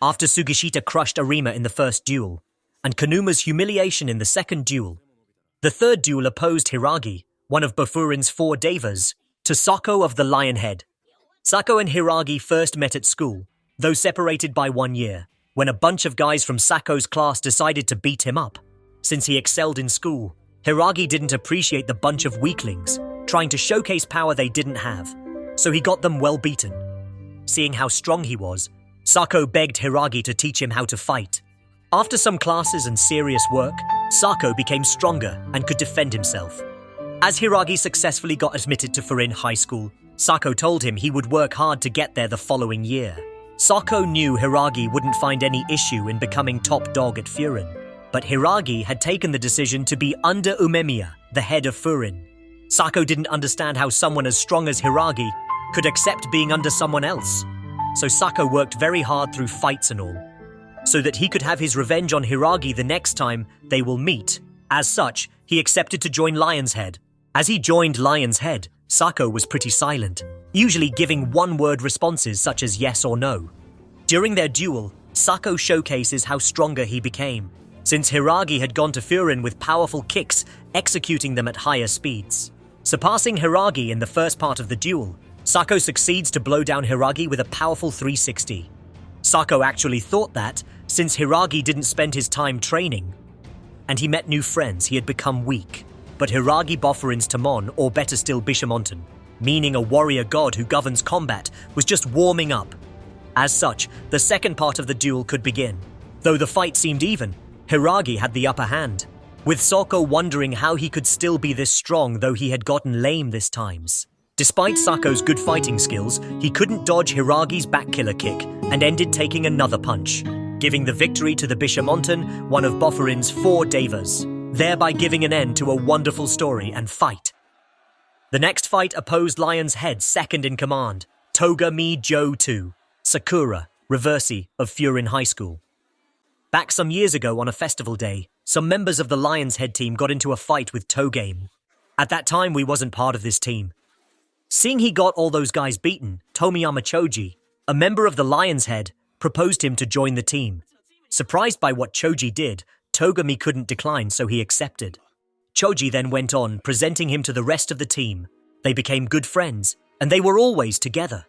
after Sugishita crushed Arima in the first duel, and Kanuma's humiliation in the second duel. The third duel opposed Hiragi, one of Bofurin's 4 devas, to Sako of the Lionhead. Sako and Hiragi first met at school, though separated by 1 year, when a bunch of guys from Sako's class decided to beat him up. Since he excelled in school, Hiragi didn't appreciate the bunch of weaklings, trying to showcase power they didn't have, so he got them well beaten. Seeing how strong he was, Sako begged Hiragi to teach him how to fight. After some classes and serious work, Sako became stronger and could defend himself. As Hiragi successfully got admitted to Furin High School, Sako told him he would work hard to get there the following year. Sako knew Hiragi wouldn't find any issue in becoming top dog at Furin, but Hiragi had taken the decision to be under Umemiya, the head of Furin. Sako didn't understand how someone as strong as Hiragi could accept being under someone else, so Sako worked very hard through fights and all, so that he could have his revenge on Hiragi the next time they will meet. As such, he accepted to join Lion's Head. As he joined Lion's Head, Sako was pretty silent, usually giving one-word responses such as yes or no. During their duel, Sako showcases how stronger he became, since Hiragi had gone to Furin with powerful kicks, executing them at higher speeds. Surpassing Hiragi in the first part of the duel, Sako succeeds to blow down Hiragi with a powerful 360. Sako actually thought that, since Hiragi didn't spend his time training, and he met new friends, he had become weak. But Hiragi Bofurin's Tamon, or better still Bishamonten, meaning a warrior god who governs combat, was just warming up. As such, the second part of the duel could begin. Though the fight seemed even, Hiragi had the upper hand, with Sako wondering how he could still be this strong though he had gotten lame this times. Despite Sako's good fighting skills, he couldn't dodge Hiragi's backkiller kick and ended taking another punch, giving the victory to the Bishamonten, one of Bofurin's 4 devas, thereby giving an end to a wonderful story and fight. The next fight opposed Lion's Head's second in command, Togame Jo to Sakura, reversee of Furin High School. Back some years ago on a festival day, some members of the Lion's Head team got into a fight with Togame. At that time, we wasn't part of this team. Seeing he got all those guys beaten, Tomiyama Choji, a member of the Lion's Head, proposed him to join the team. Surprised by what Choji did, Togame couldn't decline, so he accepted. Choji then went on, presenting him to the rest of the team. They became good friends, and they were always together.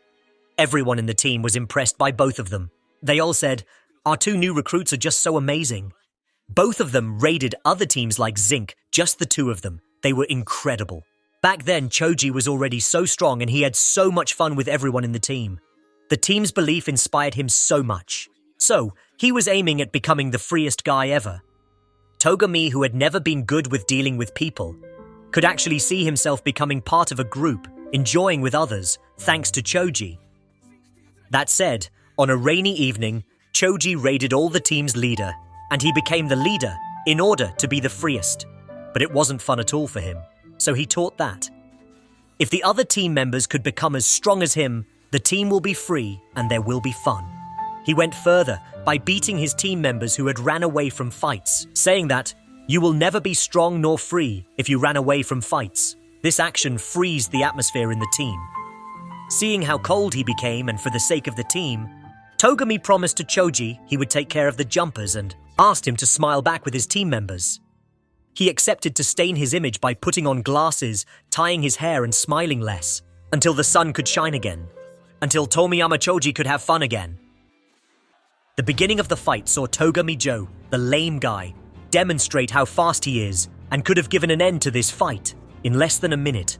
Everyone in the team was impressed by both of them. They all said, "Our 2 new recruits are just so amazing." Both of them raided other teams like Zinc, just the 2 of them. They were incredible. Back then, Choji was already so strong and he had so much fun with everyone in the team. The team's belief inspired him so much. So, he was aiming at becoming the freest guy ever. Togame, who had never been good with dealing with people, could actually see himself becoming part of a group, enjoying with others, thanks to Choji. That said, on a rainy evening, Choji raided all the team's leader, and he became the leader in order to be the freest. But it wasn't fun at all for him, so he taught that if the other team members could become as strong as him, the team will be free and there will be fun. He went further by beating his team members who had ran away from fights, saying that, "You will never be strong nor free if you ran away from fights." This action freezed the atmosphere in the team. Seeing how cold he became and for the sake of the team, Togame promised to Choji he would take care of the jumpers and asked him to smile back with his team members. He accepted to stain his image by putting on glasses, tying his hair and smiling less, until the sun could shine again, until Tomiyama Choji could have fun again. The beginning of the fight saw Togame Jo, the lame guy, demonstrate how fast he is and could have given an end to this fight in less than a minute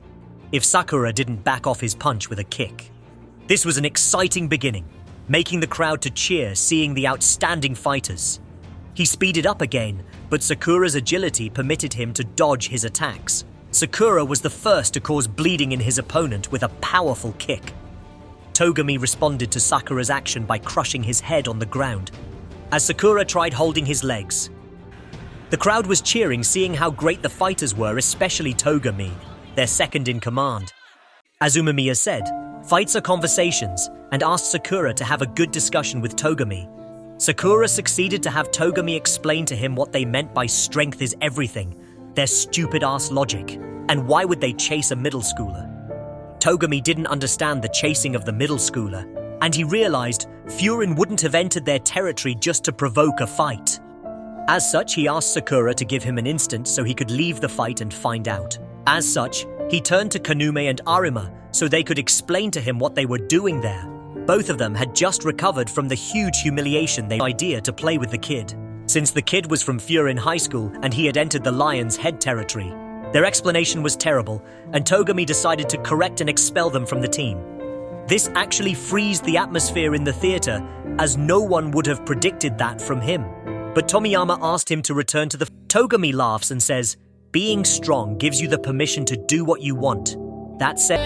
if Sakura didn't back off his punch with a kick. This was an exciting beginning, making the crowd to cheer seeing the outstanding fighters. He speeded up again, but Sakura's agility permitted him to dodge his attacks. Sakura was the first to cause bleeding in his opponent with a powerful kick. Togame responded to Sakura's action by crushing his head on the ground, as Sakura tried holding his legs. The crowd was cheering, seeing how great the fighters were, especially Togame, their second in command. As Umemiya said, fights are conversations, and asked Sakura to have a good discussion with Togame. Sakura succeeded to have Togame explain to him what they meant by strength is everything, their stupid-ass logic, and why would they chase a middle schooler. Togame didn't understand the chasing of the middle schooler, and he realized Furin wouldn't have entered their territory just to provoke a fight. As such, he asked Sakura to give him an instant so he could leave the fight and find out. As such, he turned to Kanume and Arima so they could explain to him what they were doing there. Both of them had just recovered from the huge humiliation they idea to play with the kid, since the kid was from Furin High School and he had entered the Lion's Head territory. Their explanation was terrible, and Togame decided to correct and expel them from the team. This actually freezed the atmosphere in the theater, as no one would have predicted that from him. But Tomiyama asked him to return to the... Togame laughs and says, "Being strong gives you the permission to do what you want. That said..."